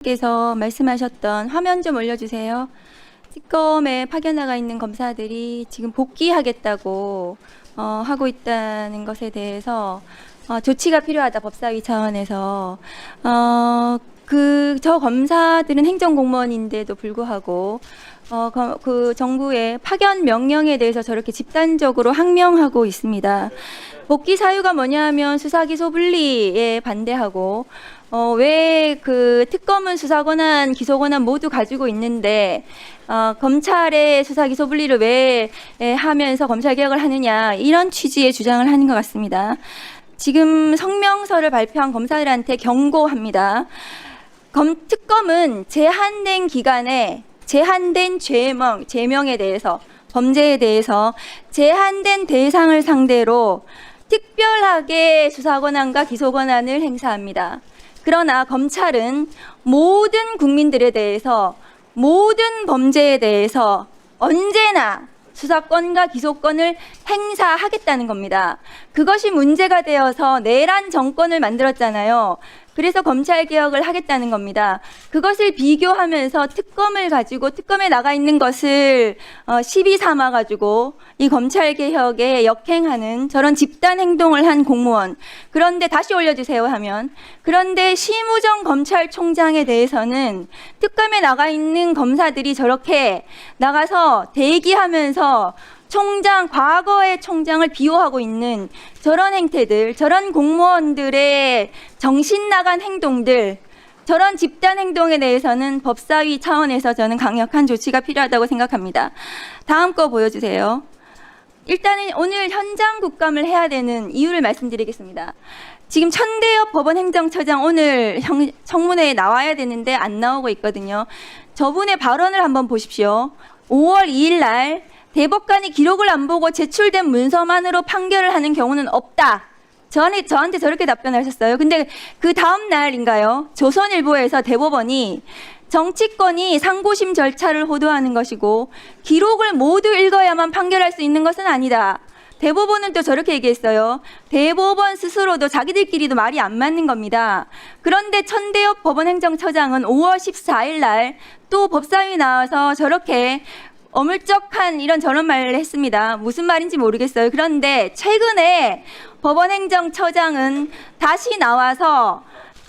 께서 말씀하셨던 화면 좀 올려주세요. 특검에 파견 나가 있는 검사들이 지금 복귀하겠다고 하고 있다는 것에 대해서 조치가 필요하다, 법사위 차원에서. 저 검사들은 행정공무원인데도 불구하고 그 정부의 파견 명령에 대해서 저렇게 집단적으로 항명하고 있습니다. 복귀 사유가 뭐냐면 수사기소 분리에 반대하고 왜 그 특검은 수사권한, 기소권한 모두 가지고 있는데 검찰의 수사기소 분리를 왜 하면서 검찰개혁을 하느냐, 이런 취지의 주장을 하는 것 같습니다. 지금 성명서를 발표한 검사들한테 경고합니다. 특검은 제한된 기간에 제한된 죄명에 대해서, 범죄에 대해서 제한된 대상을 상대로 특별하게 수사권한과 기소권한을 행사합니다. 그러나 검찰은 모든 국민들에 대해서, 모든 범죄에 대해서 언제나 수사권과 기소권을 행사하겠다는 겁니다. 그것이 문제가 되어서 내란 정권을 만들었잖아요. 그래서 검찰개혁을 하겠다는 겁니다. 그것을 비교하면서 특검을 가지고, 특검에 나가 있는 것을 시비 삼아가지고 이 검찰개혁에 역행하는 저런 집단 행동을 한 공무원. 그런데 다시 올려주세요 하면, 그런데 심우정 검찰총장에 대해서는 특검에 나가 있는 검사들이 저렇게 나가서 대기하면서 과거의 총장을 비호하고 있는 저런 행태들, 저런 공무원들의 정신 나간 행동들, 저런 집단 행동에 대해서는 법사위 차원에서 저는 강력한 조치가 필요하다고 생각합니다. 다음 거 보여주세요. 일단은 오늘 현장 국감을 해야 되는 이유를 말씀드리겠습니다. 지금 천대엽 법원행정처장 오늘 청문회에 나와야 되는데 안 나오고 있거든요. 저분의 발언을 한번 보십시오. 5월 2일 날 대법관이 기록을 안 보고 제출된 문서만으로 판결을 하는 경우는 없다. 저한테 저렇게 답변하셨어요. 근데 그 다음 날인가요? 조선일보에서 대법원이 정치권이 상고심 절차를 호도하는 것이고 기록을 모두 읽어야만 판결할 수 있는 것은 아니다. 대법원은 또 저렇게 얘기했어요. 대법원 스스로도 자기들끼리도 말이 안 맞는 겁니다. 그런데 천대엽 법원행정처장은 5월 14일 날 또 법사위 나와서 저렇게 어물쩍한 이런 저런 말을 했습니다. 무슨 말인지 모르겠어요. 그런데 최근에 법원행정처장은 다시 나와서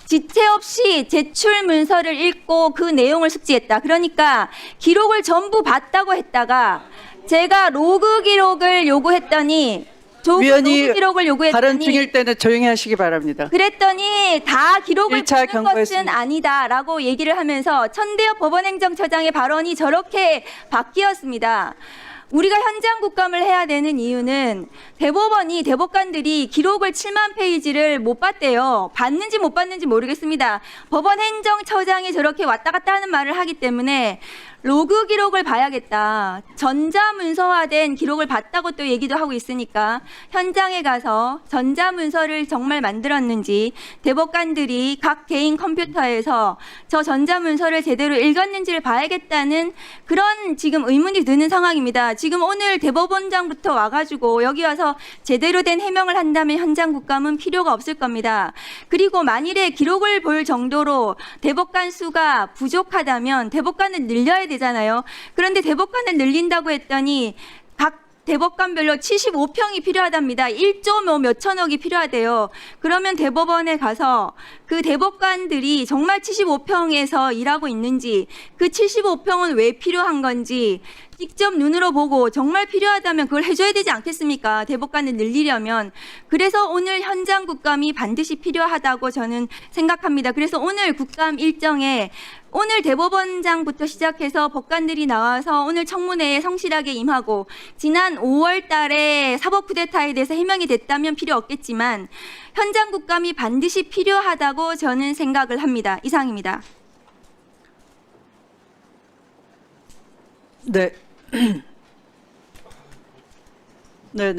지체 없이 제출 문서를 읽고 그 내용을 숙지했다. 그러니까 기록을 전부 봤다고 했다가 제가 로그 기록을 요구했더니 위원이 기록을 요구했더니 발언 중일 때는 조용히 하시기 바랍니다. 그랬더니 다 기록을 보는 것은 경고했습니다. 아니다라고 얘기를 하면서 천대엽 법원행정처장의 발언이 저렇게 바뀌었습니다. 우리가 현장 국감을 해야 되는 이유는 대법관들이 기록을 7만 페이지를 못 봤대요. 봤는지 못 봤는지 모르겠습니다. 법원행정처장이 저렇게 왔다 갔다 하는 말을 하기 때문에 로그 기록을 봐야겠다. 전자문서화된 기록을 봤다고 또 얘기도 하고 있으니까 현장에 가서 전자문서를 정말 만들었는지, 대법관들이 각 개인 컴퓨터에서 저 전자문서를 제대로 읽었는지를 봐야겠다는 그런 지금 의문이 드는 상황입니다. 지금 오늘 대법원장부터 와가지고 여기 와서 제대로 된 해명을 한다면 현장 국감은 필요가 없을 겁니다. 그리고 만일에 기록을 볼 정도로 대법관 수가 부족하다면 대법관은 늘려야 되잖아요. 그런데 대법관을 늘린다고 했더니 각 대법관별로 75평이 필요하답니다. 1조 몇천억이 필요하대요. 그러면 대법원에 가서 그 대법관들이 정말 75평에서 일하고 있는지, 그 75평은 왜 필요한 건지 직접 눈으로 보고 정말 필요하다면 그걸 해줘야 되지 않겠습니까? 대법관을 늘리려면. 그래서 오늘 현장 국감이 반드시 필요하다고 저는 생각합니다. 그래서 오늘 국감 일정에 오늘 대법원장부터 시작해서 법관들이 나와서 오늘 청문회에 성실하게 임하고, 지난 5월 달에 사법 쿠데타에 대해서 해명이 됐다면 필요 없겠지만 현장 국감이 반드시 필요하다고 저는 생각을 합니다. 이상입니다. 네. 네.